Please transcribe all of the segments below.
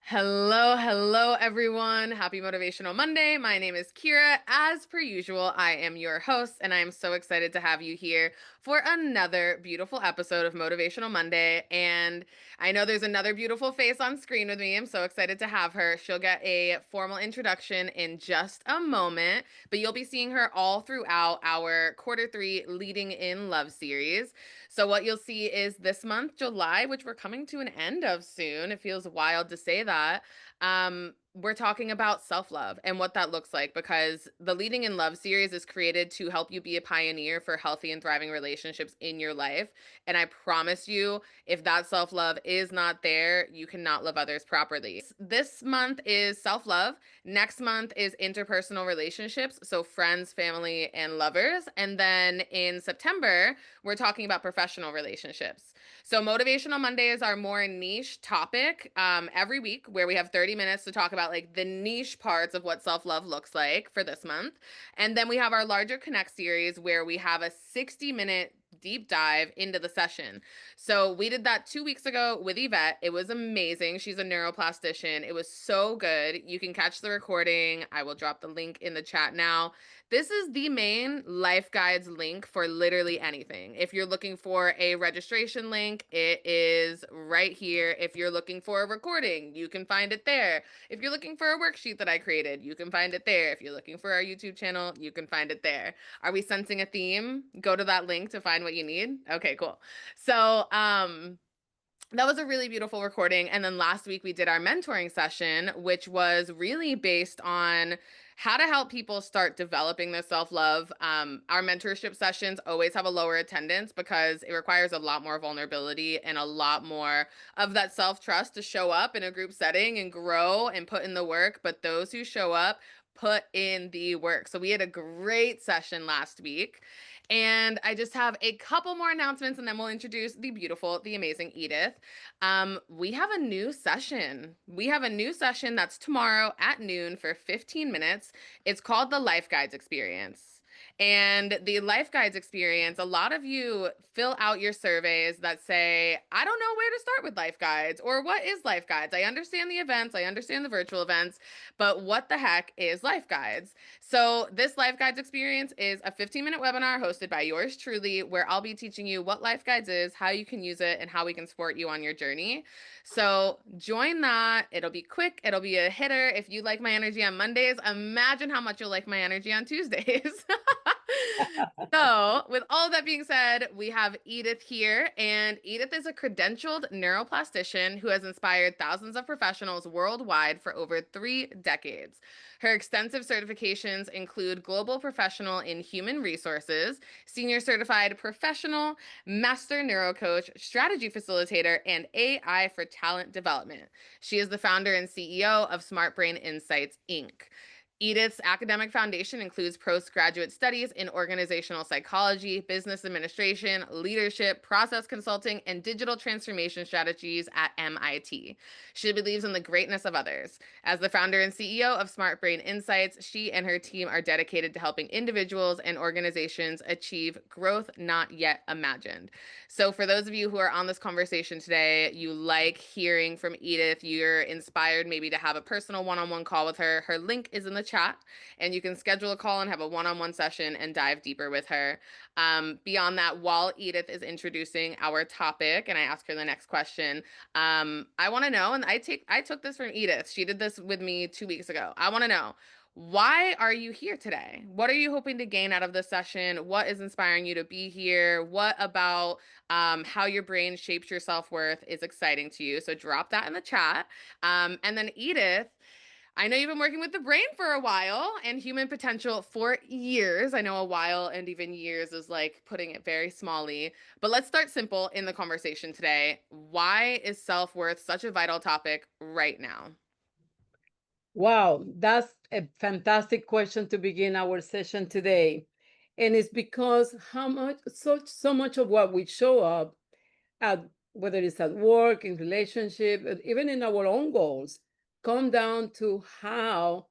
Hello, everyone. Happy Motivational Monday. My name is Kira. As per usual, I am your host, and I am so excited to have you here for another beautiful episode of Motivational Monday. And I know there's another beautiful face on screen with me. I'm so excited to have her. She'll get a formal introduction in just a moment, but you'll be seeing her all throughout our quarter 3 Leading in Love series. So what you'll see is this month, July, which we're coming to an end of soon. It feels wild to say that. We're talking about self-love and what that looks like because the Leading in Love series is created to help you be a pioneer for healthy and thriving relationships in your life. And I promise you, if that self-love is not there, you cannot love others properly. This month is self-love. Next month is interpersonal relationships, so friends, family, and lovers. And then in September, we're talking about professional relationships. So, Motivational Monday is our more niche topic every week where we have 30 minutes to talk about like the niche parts of what self love looks like for this month. And then we have our larger Connect series where we have a 60-minute deep dive into the session. So we did that 2 weeks ago with Yvette. It was amazing. She's a neuroplastician. It was so good. You can catch the recording. I will drop the link in the chat now. This is the main Life Guides link for literally anything. If you're looking for a registration link, it is right here. If you're looking for a recording, you can find it there. If you're looking for a worksheet that I created, you can find it there. If you're looking for our YouTube channel, you can find it there. Are we sensing a theme? Go to that link to find what you need. Okay, cool. So, that was a really beautiful recording. And then last week we did our mentoring session, which was really based on how to help people start developing their self-love. Our mentorship sessions always have a lower attendance because it requires a lot more vulnerability and a lot more of that self-trust to show up in a group setting and grow and put in the work. But those who show up put in the work. So we had a great session last week. And I just have a couple more announcements and then we'll introduce the beautiful, the amazing Edith. We have a new session. We have a new session that's tomorrow at noon for 15 minutes. It's called the Life Guides Experience. And the Life Guides Experience, a lot of you fill out your surveys that say, I don't know where to start with Life Guides or what is Life Guides? I understand the events, I understand the virtual events, but what the heck is Life Guides? So this Life Guides Experience is a 15-minute webinar hosted by yours truly, where I'll be teaching you what Life Guides is, how you can use it, and how we can support you on your journey. So join that. It'll be quick. It'll be a hitter. If you like my energy on Mondays, imagine how much you'll like my energy on Tuesdays. So, with all of that being said, we have Edith here, and Edith is a credentialed neuroplastician who has inspired thousands of professionals worldwide for over 3 decades. Her extensive certifications include Global Professional in Human Resources, Senior Certified Professional, Master Neurocoach, Strategy Facilitator, and AI for Talent Development. She is the founder and CEO of Smart Brain Insights, Inc. Edith's academic foundation includes postgraduate studies in organizational psychology, business administration, leadership, process consulting, and digital transformation strategies at MIT. She believes in the greatness of others. As the founder and CEO of Smart Brain Insights, she and her team are dedicated to helping individuals and organizations achieve growth not yet imagined. So for those of you who are on this conversation today, you like hearing from Edith, you're inspired maybe to have a personal one-on-one call with her. Her link is in the chat, and you can schedule a call and have a one-on-one session and dive deeper with her. Beyond that, while Edith is introducing our topic and I ask her the next question, I want to know, and I took this from Edith. She did this with me 2 weeks ago. I want to know, why are you here today? What are you hoping to gain out of this session? What is inspiring you to be here? What about how your brain shapes your self-worth is exciting to you? So drop that in the chat. And then Edith, I know you've been working with the brain for a while and human potential for years. I know a while and even years is like putting it very smallly. But let's start simple in the conversation today. Why is self-worth such a vital topic right now? Wow, that's a fantastic question to begin our session today. And it's because so much of what we show up at, whether it's at work, in relationship, even in our own goals, come down to how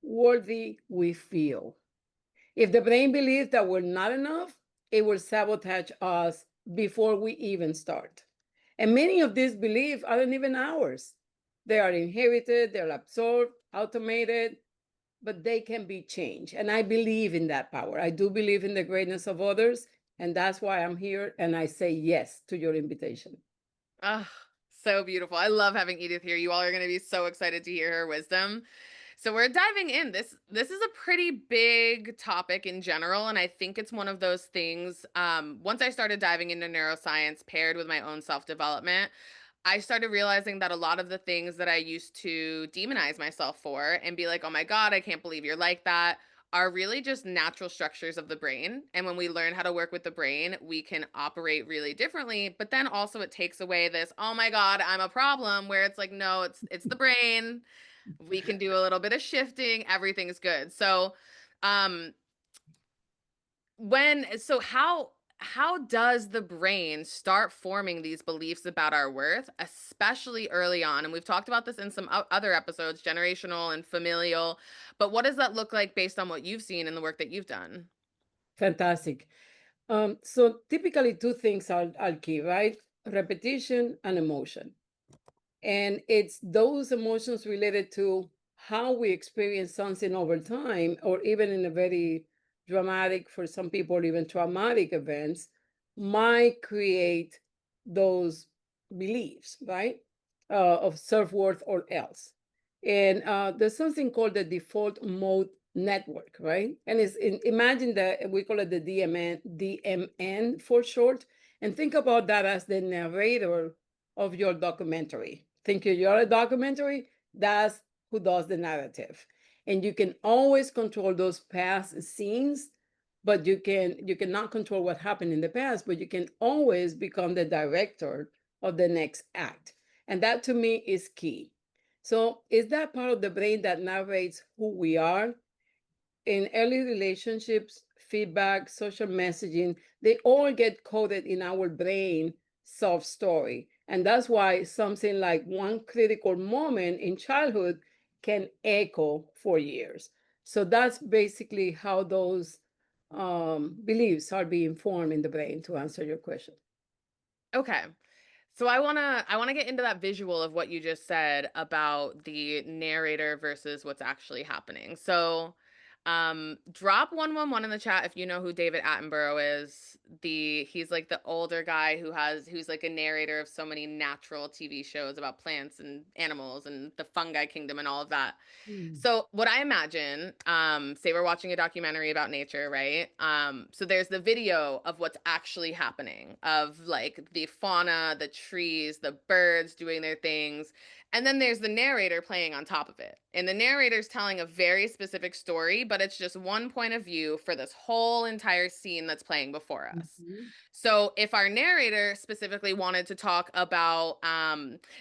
worthy we feel. If the brain believes that we're not enough, it will sabotage us before we even start. And many of these beliefs aren't even ours. They are inherited, they're absorbed, automated, but they can be changed. And I believe in that power. I do believe in the greatness of others. And that's why I'm here. And I say yes to your invitation. Oh, so beautiful. I love having Edith here. You all are going to be so excited to hear her wisdom. So we're diving in. This is a pretty big topic in general, and I think it's one of those things. Once I started diving into neuroscience paired with my own self-development, I started realizing that a lot of the things that I used to demonize myself for and be like, "Oh my God, I can't believe you're like that," are really just natural structures of the brain. And when we learn how to work with the brain, we can operate really differently. But then also it takes away this, "Oh my God, I'm a problem," where it's like, no, it's the brain. We can do a little bit of shifting, everything's good. So, um when so how does the brain start forming these beliefs about our worth, especially early on? And we've talked about this in some other episodes, generational and familial, but what does that look like based on what you've seen in the work that you've done? Fantastic. So typically two things are key, right? Repetition and emotion. And it's those emotions related to how we experience something over time, or even in a very dramatic, for some people, even traumatic events, might create those beliefs, right? Of self worth or else. And there's something called the default mode network, right? And imagine that we call it the DMN for short. And think about that as the narrator of your documentary. Think you're a documentary, that's who does the narrative. And you can always control those past scenes, but you cannot control what happened in the past, but you can always become the director of the next act. And that to me is key. So is that part of the brain that narrates who we are? In early relationships, feedback, social messaging, they all get coded in our brain self story. And that's why something like one critical moment in childhood can echo for years. So that's basically how those beliefs are being formed in the brain, to answer your question. Okay. So I want to get into that visual of what you just said about the narrator versus what's actually happening. So, drop 111 in the chat if you know who David Attenborough is. He's like the older guy who's like a narrator of so many natural TV shows about plants and animals and the fungi kingdom and all of that. Mm. So what I imagine, say we're watching a documentary about nature, right? So there's the video of what's actually happening, of like the fauna, the trees, the birds doing their things. And then there's the narrator playing on top of it. And the narrator's telling a very specific story, but it's just one point of view for this whole entire scene that's playing before us. Mhm. So if our narrator specifically wanted to talk about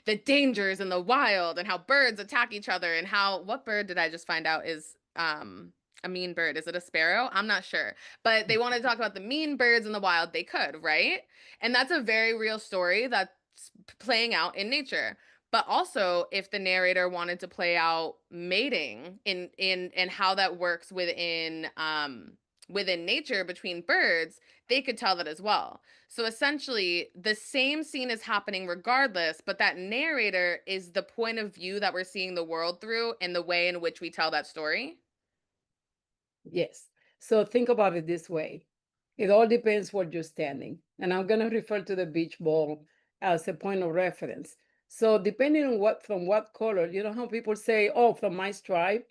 the dangers in the wild and how birds attack each other and how what bird did I just find out is a mean bird? Is it a sparrow? I'm not sure. But they wanted to talk about the mean birds in the wild, they could, right? And that's a very real story that's playing out in nature. But also if the narrator wanted to play out mating in and how that works within nature between birds, they could tell that as well. So essentially, the same scene is happening regardless, but that narrator is the point of view that we're seeing the world through and the way in which we tell that story. Yes. So think about it this way. It all depends where you're standing. And I'm going to refer to the beach ball as a point of reference. So depending on from what color, you know how people say, oh, from my stripe?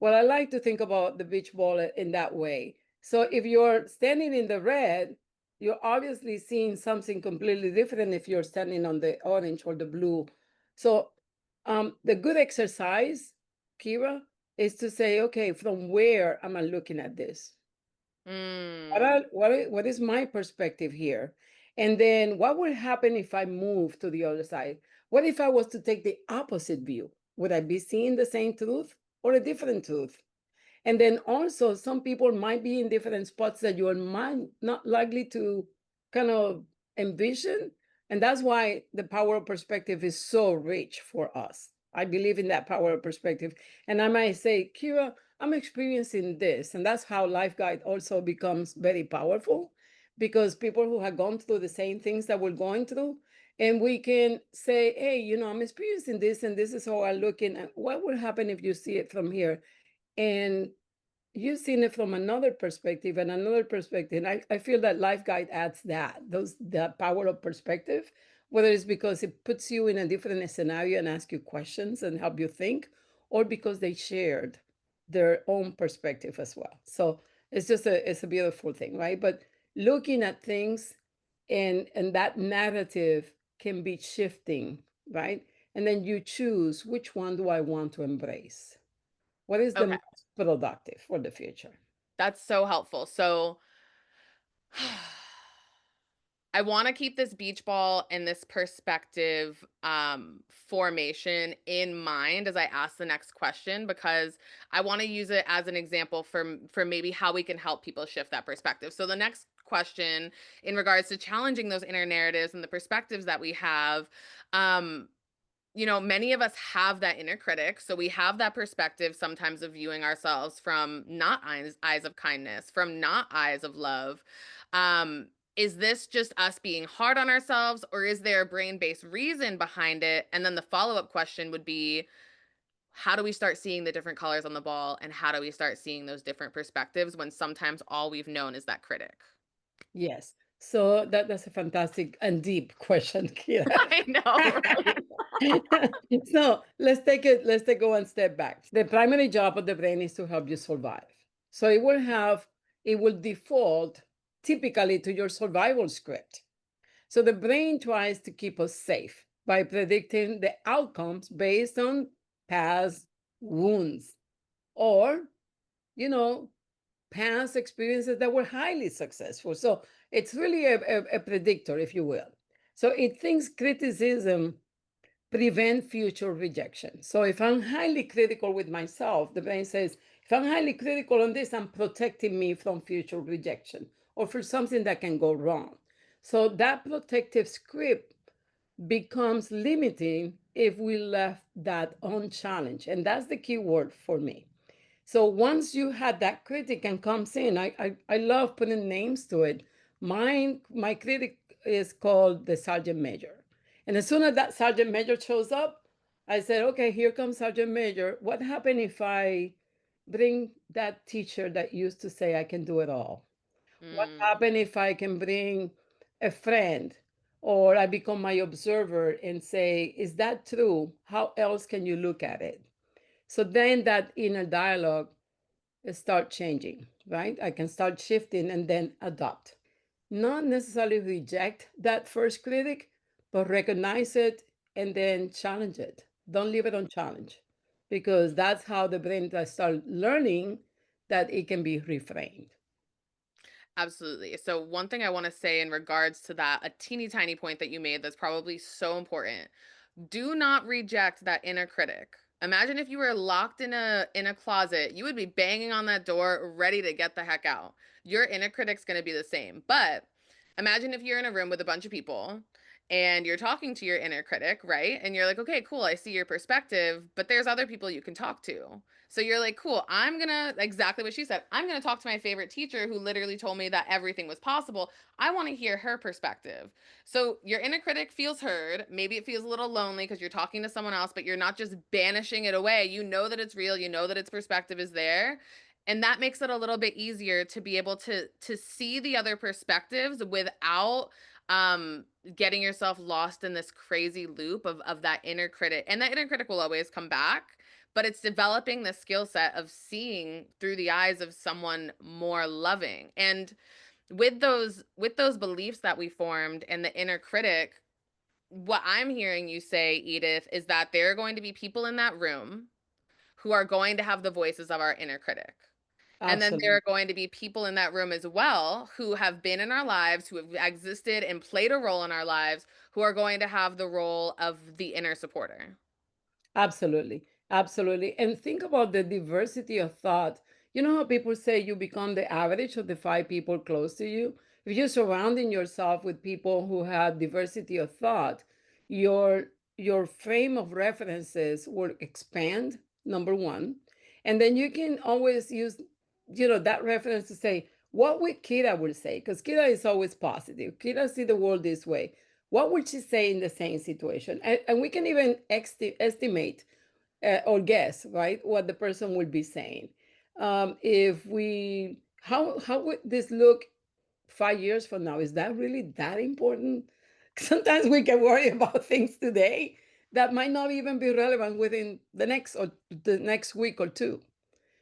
Well, I like to think about the beach ball in that way. So if you're standing in the red, you're obviously seeing something completely different if you're standing on the orange or the blue. So the good exercise, Kira, is to say, okay, from where am I looking at this? Mm. What is my perspective here? And then what would happen if I move to the other side? What if I was to take the opposite view? Would I be seeing the same truth or a different truth? And then also, some people might be in different spots that you are not likely to kind of envision. And that's why the power of perspective is so rich for us. I believe in that power of perspective. And I might say, Kira, I'm experiencing this. And that's how Life Guide also becomes very powerful, because people who have gone through the same things that we're going through, And we can say, hey, I'm experiencing this and this is how I'm looking. And what would happen if you see it from here? And you've seen it from another perspective and another perspective. And I feel that Life Guide adds that power of perspective, whether it's because it puts you in a different scenario and asks you questions and help you think, or because they shared their own perspective as well. So it's a beautiful thing, right? But looking at things and that narrative can be shifting, right? And then you choose, which one do I want to embrace? What is the Okay. most productive for the future? That's so helpful. So I want to keep this beach ball and this perspective formation in mind as I ask the next question, because I want to use it as an example for maybe how we can help people shift that perspective. So the next question, in regards to challenging those inner narratives and the perspectives that we have, um many of us have that inner critic. So we have that perspective sometimes of viewing ourselves from not eyes of kindness, from not eyes of love. Is this just us being hard on ourselves, or is there a brain-based reason behind it? And then the follow-up question would be, how do we start seeing the different colors on the ball, and how do we start seeing those different perspectives when sometimes all we've known is that critic? Yes. So that's a fantastic and deep question, Kira. I know, right? So let's take one step back. The primary job of the brain is to help you survive. So it will default typically to your survival script. So the brain tries to keep us safe by predicting the outcomes based on past wounds or, you know, past experiences that were highly successful. So it's really a predictor, if you will. So it thinks criticism prevent future rejection. So if I'm highly critical with myself, the brain says, if I'm highly critical on this, I'm protecting me from future rejection or for something that can go wrong. So that protective script becomes limiting if we left that unchallenged. And that's the key word for me. So once you had that critic and comes in, I love putting names to it. My critic is called the sergeant major. And as soon as that sergeant major shows up, I said, okay, here comes sergeant major. What happened if I bring that teacher that used to say I can do it all? What Mm. happened if I can bring a friend or I become my observer and say, is that true? How else can you look at it? So then that inner dialogue start changing, right? I can start shifting and then adopt. Not necessarily reject that first critic, but recognize it and then challenge it. Don't leave it unchallenged because that's how the brain does start learning that it can be reframed. Absolutely. So, one thing I want to say in regards to that, a teeny tiny point that you made that's probably so important. Do not reject that inner critic. Imagine if you were locked in a closet, you would be banging on that door ready to get the heck out. Your inner critic's going to be the same. But imagine if you're in a room with a bunch of people and you're talking to your inner critic, right? And you're like, "Okay, cool. I see your perspective, but there's other people you can talk to." So you're like, "Cool. I'm going to exactly what she said. I'm going to talk to my favorite teacher who literally told me that everything was possible. I want to hear her perspective." So your inner critic feels heard. Maybe it feels a little lonely because you're talking to someone else, but you're not just banishing it away. You know that it's real. You know that its perspective is there. And that makes it a little bit easier to be able to see the other perspectives without um getting yourself lost in this crazy loop of that inner critic. And that inner critic will always come back, but it's developing the skill set of seeing through the eyes of someone more loving. And with those beliefs that we formed and the inner critic, what I'm hearing you say, Edith, is that there are going to be people in that room who are going to have the voices of our inner critic. And then there Absolutely. are going to be people in that room as well who have been in our lives, who have existed and played a role in our lives, who are going to have the role of the inner supporter. Absolutely. Absolutely. And think about the diversity of thought. You know how people say you become the average of the five people close to you? If you're surrounding yourself with people who have diversity of thought, your your frame of references will expand, number one. And then you can always use, that reference to say, what would Kira will say? Because Kira is always positive. Kira see the world this way. What would she say in the same situation? And we can even estimate or guess, right, what the person would be saying. If we, how would this look 5 years from now? Is that really that important? Sometimes we can worry about things today that might not even be relevant within the next week or two.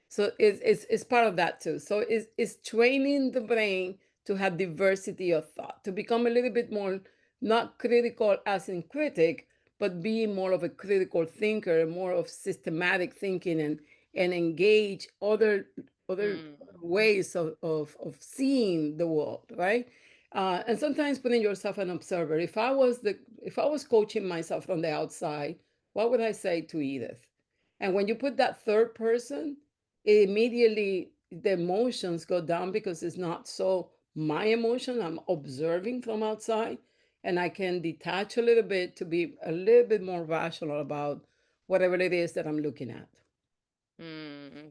So it's part of that too. So it's training the brain to have diversity of thought, to become a little bit more not critical as in critic, but being more of a critical thinker, more of systematic thinking, and engage other Mm, ways of seeing the world, right? And sometimes putting yourself an observer. If I was coaching myself from the outside, what would I say to Edith? And when you put that third person, immediately the emotions go down because it's not so my emotion. I'm observing from outside, and I can detach a little bit to be a little bit more rational about whatever it is that I'm looking at.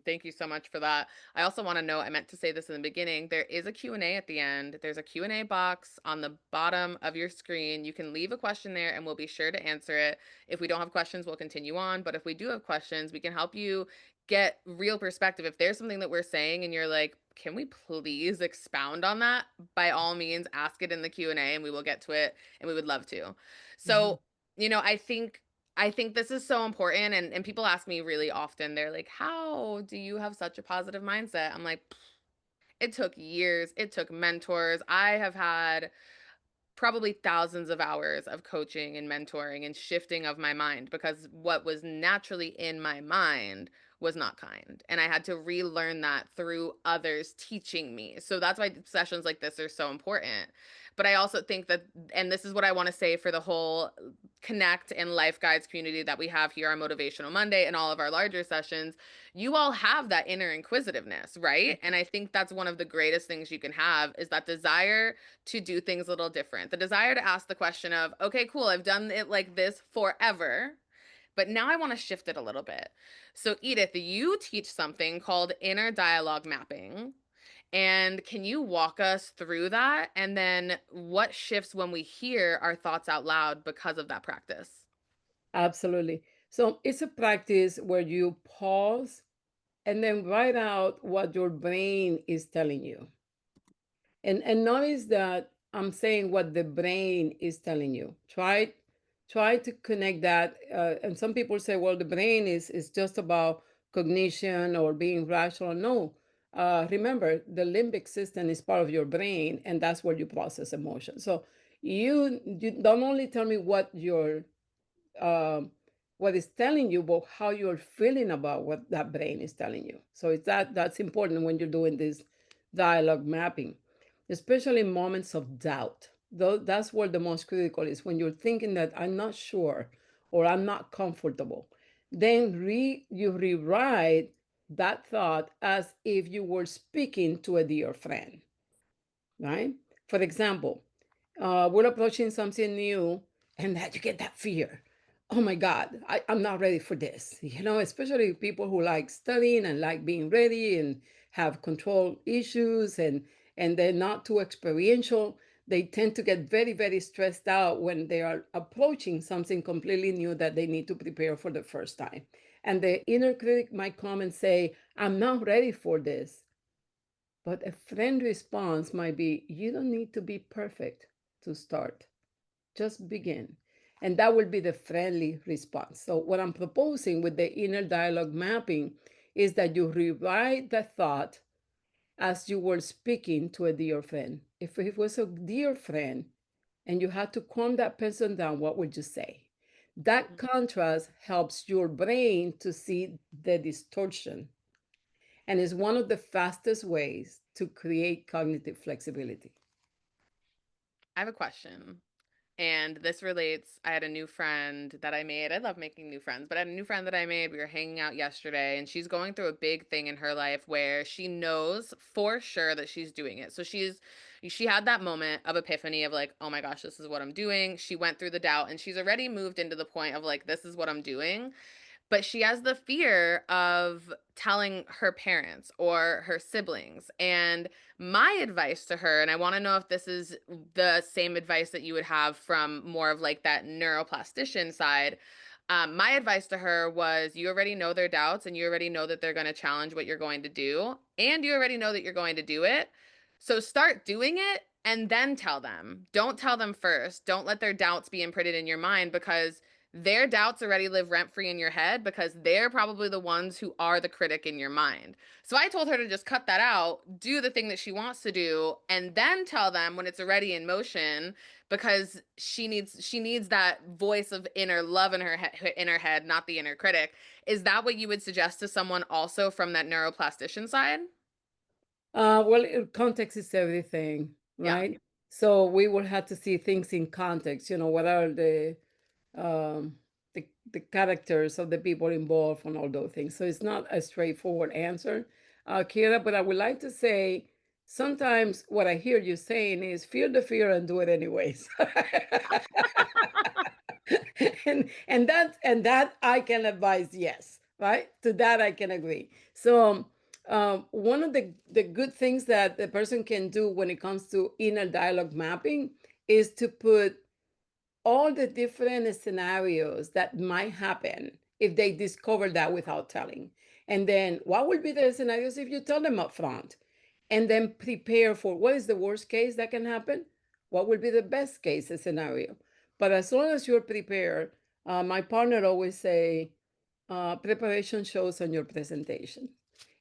thank you so much for that. I also want to know, I meant to say this in the beginning, there is a Q&A at the end. There's a Q&A box on the bottom of your screen. You can leave a question there and we'll be sure to answer it. If we don't have questions, we'll continue on, but if we do have questions, we can help you get real perspective. If there's something that we're saying and you're like, "Can we please expound on that?" By all means, ask it in the Q&A and we will get to it and we would love to. Mhm. So, I think this is so important, and people ask me really often, they're like, "How do you have such a positive mindset?" I'm like, "It took years, it took mentors. I have had probably thousands of hours of coaching and mentoring and shifting of my mind because what was naturally in my mind was not kind. And I had to relearn that through others teaching me. So that's why sessions like this are so important. But I also think that, and this is what I want to say for the whole Connect and Life Guides community that we have here on Motivational Monday and all of our larger sessions, you all have that inner inquisitiveness, right? And I think that's one of the greatest things you can have is that desire to do things a little different. The desire to ask the question of, okay, cool, I've done it like this forever, but now I want to shift it a little bit. So, Edith, you teach something called inner dialogue mapping. And can you walk us through that? And then what shifts when we hear our thoughts out loud because of that practice? Absolutely. So it's a practice where you pause and then write out what your brain is telling you. And notice that I'm saying what the brain is telling you. Try to connect that. And some people say, well, the brain is just about cognition or being rational. No. Remember, the limbic system is part of your brain, and that's where you process emotion. So you don't only tell me um, what is telling you, but how you're feeling about what that brain is telling you. So it's that's important when you're doing this dialogue mapping, especially in moments of doubt. Though that's where the most critical is when you're thinking that I'm not sure or I'm not comfortable. Then you rewrite that thought as if you were speaking to a dear friend, right? For example, we're approaching something new and that you get that fear. Oh my God, I'm not ready for this. Especially people who like studying and like being ready and have control issues and they're not too experiential. They tend to get very, very stressed out when they are approaching something completely new that they need to prepare for the first time. And the inner critic might come and say, I'm not ready for this. But a friend response might be, you don't need to be perfect to start. Just begin. And that will be the friendly response. So, what I'm proposing with the inner dialogue mapping is that you rewrite the thought as you were speaking to a dear friend. If it was a dear friend and you had to calm that person down, what would you say? That contrast helps your brain to see the distortion and is one of the fastest ways to create cognitive flexibility. I have a question. And this relates, I had a new friend that I made. I love making new friends, but I had a new friend that I made. We were hanging out yesterday, and she's going through a big thing in her life where she knows for sure that she's doing it. So she had that moment of epiphany of like, oh my gosh, this is what I'm doing. She went through the doubt and she's already moved into the point of like, this is what I'm doing. but she has the fear of telling her parents or her siblings. And my advice to her, and I want to know if this is the same advice that you would have from more of like that neuroplastician side. My advice to her was you already know their doubts and you already know that they're going to challenge what you're going to do, and you already know that you're going to do it. So start doing it and then tell them. Don't tell them first. Don't let their doubts be imprinted in your mind, because their doubts already live rent free in your head, because they're probably the ones who are the critic in your mind. So I told her to just cut that out, do the thing that she wants to do, and then tell them when it's already in motion, because she needs that voice of inner love in her head, not the inner critic. Is that what you would suggest to someone also from that neuroplastician side? Well, context is everything, Yeah. right? So we will have to see things in context. What are um, the characters of the people involved and all those things. So it's not a straightforward answer, Kira. But I would like to say sometimes what I hear you saying is feel the fear and do it anyways. And that I can advise yes, right? To that I can agree. So one of the good things that the person can do when it comes to inner dialogue mapping is to put all the different scenarios that might happen if they discover that without telling. And then what will be the scenarios if you tell them up front? And then prepare for what is the worst case that can happen? What will be the best case scenario? But as long as you're prepared, my partner always say, preparation shows on your presentation.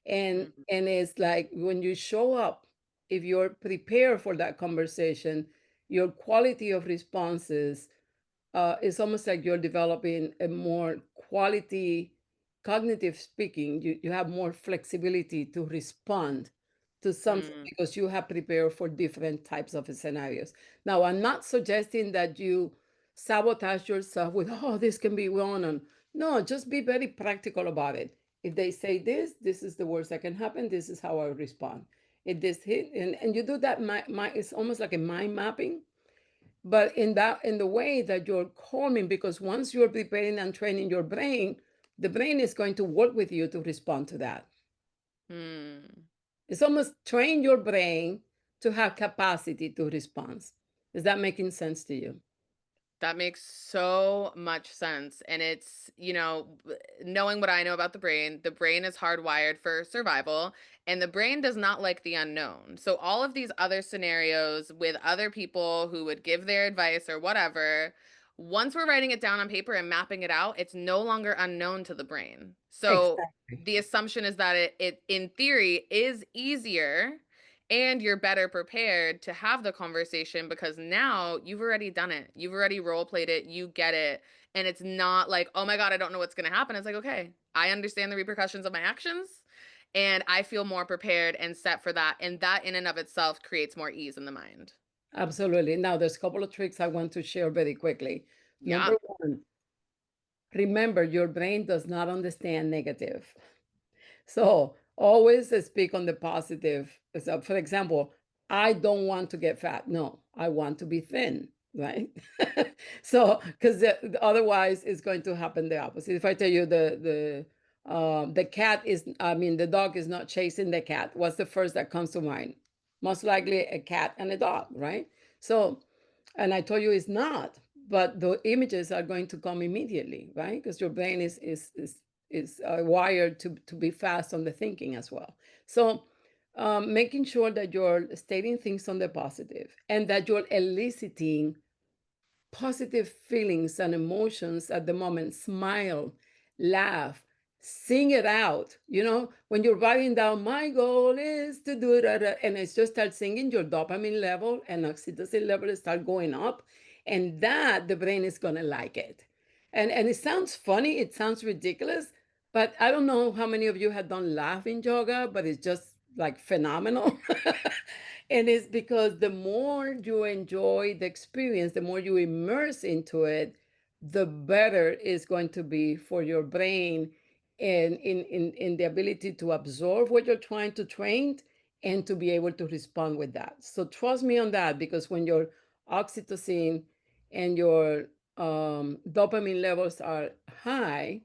And it's like when you show up, if you're prepared for that conversation, your quality of responses, it's almost like you're developing a more quality cognitive speaking. You have more flexibility to respond to something Mm, because you have prepared for different types of scenarios. Now, I'm not suggesting that you sabotage yourself with, oh, this can be wrong. And no, just be very practical about it. If they say this is the worst that can happen. This is how I respond. If this hit, and you do that, it's almost like a mind mapping, but in the way that you're calming, because once you're preparing and training your brain, the brain is going to work with you to respond to that. mm. It's almost train your brain to have capacity to respond. Is that making sense to you? That makes so much sense. And it's, knowing what I know about the brain is hardwired for survival, and the brain does not like the unknown. So, all of these other scenarios with other people who would give their advice or whatever, once we're writing it down on paper and mapping it out, it's no longer unknown to the brain. So, Exactly. the assumption is that it in theory is easier and you're better prepared to have the conversation, because now you've already done it. You've already role played it. You get it. And it's not like, oh my God, I don't know what's going to happen. It's like, okay, I understand the repercussions of my actions and I feel more prepared and set for that. And that in and of itself creates more ease in the mind. Absolutely. Now, there's a couple of tricks I want to share very quickly. Yeah. Number one, remember your brain does not understand negative. So always speak on the positive. So, for example, I don't want to get fat. No, I want to be thin, right? So, because otherwise, it's going to happen the opposite. If I tell you the cat is, I mean, the dog is not chasing the cat, what's the first that comes to mind? Most likely a cat and a dog, right? So, and I told you it's not, but the images are going to come immediately, right? Because your brain is wired to be fast on the thinking as well. So making sure that you're stating things on the positive and that you're eliciting positive feelings and emotions at the moment. Smile, laugh, sing it out. When you're writing down, my goal is to do that, and it's just start singing, your dopamine level and oxytocin level start going up, and that the brain is gonna like it. And it sounds funny, it sounds ridiculous, but I don't know how many of you have done laughing yoga, but it's just like phenomenal. And it's because the more you enjoy the experience, the more you immerse into it, the better it's going to be for your brain and in the ability to absorb what you're trying to train and to be able to respond with that. So trust me on that, because when your oxytocin and your dopamine levels are high,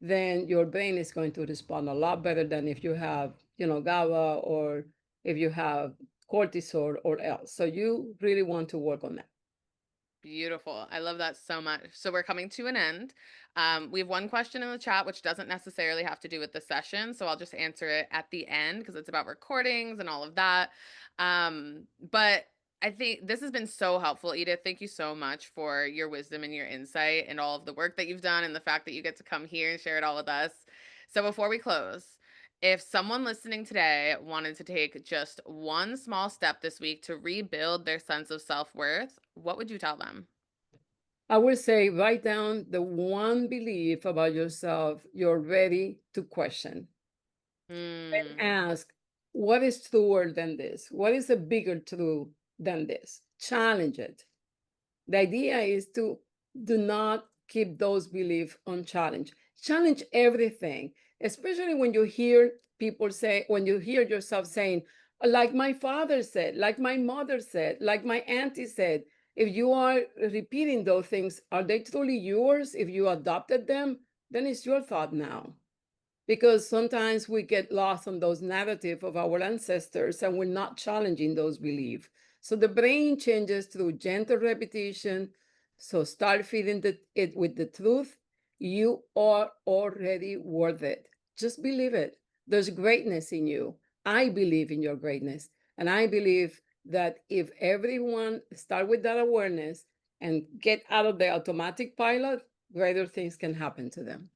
then your brain is going to respond a lot better than if you have, GABA, or if you have cortisol or else. So you really want to work on that. Beautiful. I love that so much. So we're coming to an end. We have one question in the chat, which doesn't necessarily have to do with the session. So I'll just answer it at the end because it's about recordings and all of that. But I think this has been so helpful, Edith. Thank you so much for your wisdom and your insight and all of the work that you've done and the fact that you get to come here and share it all with us. So before we close, if someone listening today wanted to take just one small step this week to rebuild their sense of self-worth, what would you tell them? I would say write down the one belief about yourself you're ready to question, and Mm, ask, what is truer than this? What is a bigger truth than this? Challenge it. The idea is to do not keep those beliefs unchallenged. Challenge everything, especially when you hear people say, when you hear yourself saying, like my father said, like my mother said, like my auntie said. If you are repeating those things, are they truly yours? If you adopted them, then it's your thought now, because sometimes we get lost on those narrative of our ancestors and we're not challenging those beliefs. So the brain changes through gentle repetition. So start feeding it with the truth. You are already worth it. Just believe it. There's greatness in you. I believe in your greatness. And I believe that if everyone start with that awareness and get out of the automatic pilot, greater things can happen to them.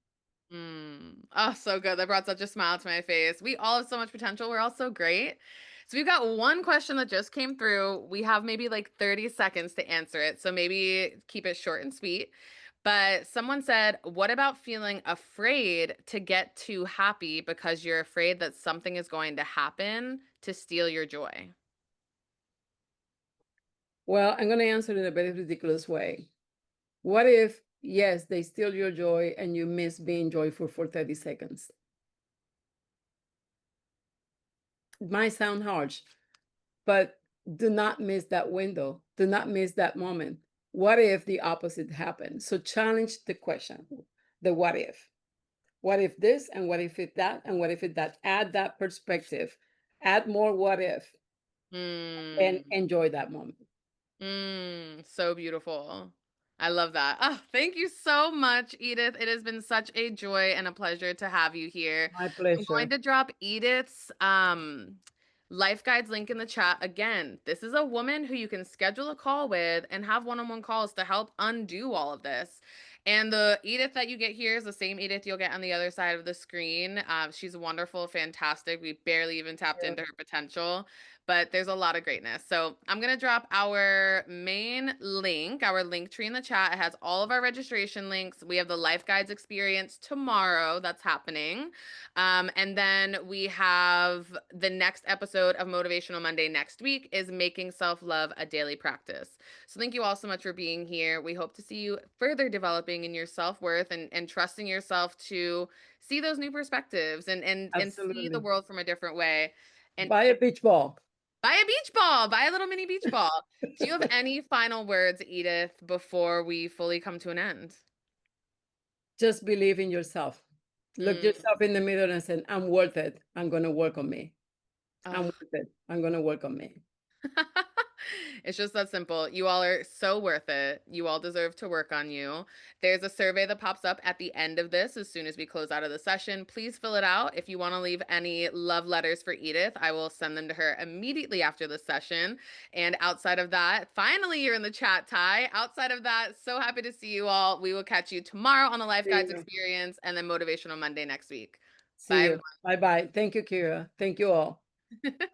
Oh, so good. That brought such a smile to my face. We all have so much potential. We're all so great. So we've got one question that just came through. We have maybe like 30 seconds to answer it. So maybe keep it short and sweet. But someone said, what about feeling afraid to get too happy because you're afraid that something is going to happen to steal your joy? Well, I'm going to answer in a very ridiculous way. What if, yes, they steal your joy and you miss being joyful for 30 seconds? It might sound harsh, but do not miss that window. Do not miss that moment. What if the opposite happened? So challenge the question, the what if. What if this, and what if it that, and what if it that? Add that perspective. Add more what if, and Hmm. enjoy that moment. So beautiful. I love that. Oh, thank you so much, Edith. It has been such a joy and a pleasure to have you here. My I'm going pleasure. to drop Edith's life guides link in the chat. Again, this is a woman who you can schedule a call with and have one-on-one calls to help undo all of this. And the Edith that you get here is the same Edith you'll get on the other side of the screen. She's wonderful, fantastic. We barely even tapped Yeah. into her potential, but there's a lot of greatness. So I'm going to drop our main link, our link tree in the chat. It has all of our registration links. We have the Life Guides experience tomorrow that's happening. And then we have the next episode of Motivational Monday next week is making self-love a daily practice. So thank you all so much for being here. We hope to see you further developing in your self-worth and trusting yourself to see those new perspectives and see the Absolutely. world from a different way. And Buy a beach ball. buy a beach ball. Buy a little mini beach ball. Do you have any final words, Edith, before we fully come to an end? Just believe in yourself. Look Mm. yourself in the mirror and say, I'm worth it. I'm going to work on me. I'm Oh. worth it. I'm going to work on me. It's just that simple. You all are so worth it. You all deserve to work on you. There's a survey that pops up at the end of this as soon as we close out of the session. Please fill it out. If you want to leave any love letters for Edith, I will send them to her immediately after the session. And outside of that, finally, you're in the chat, Ty. Outside of that, so happy to see you all. We will catch you tomorrow on the Life See Guides you. experience and then Motivational Monday next week. See Bye, you. Bye bye. Thank you, Kira. Thank you all. everyone.